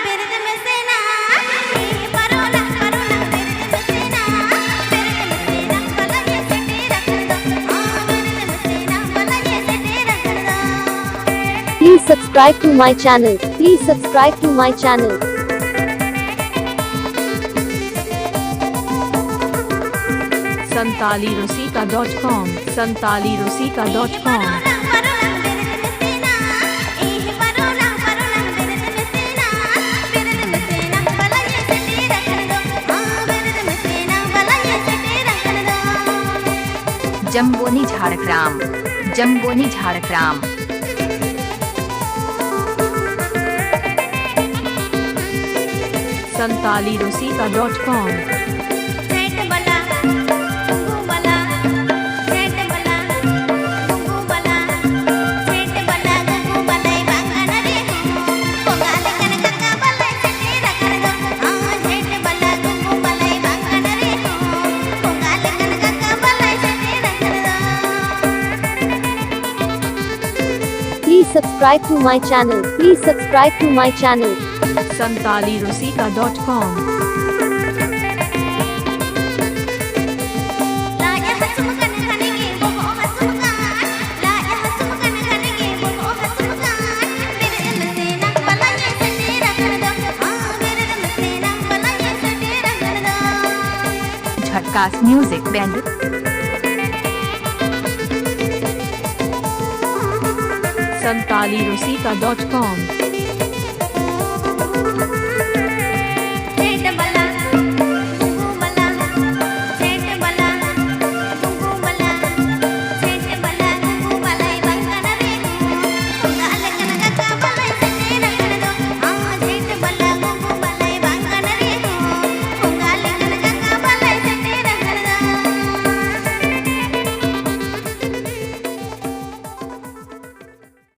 बिरद में सेना परोना बिरद में सेना भला ये सटे रख दो बिरद में सेना भला ये सटे रख दो। Please subscribe to my channel. Please subscribe to my channel. santalirosika.com santalirosika.com Jamboni Jhargram Jamboni Jhargram santalirosika.com Please subscribe to my channel. Please subscribe to my channel. santalirosika.com झटकास म्यूजिक बैंड santalirosika.com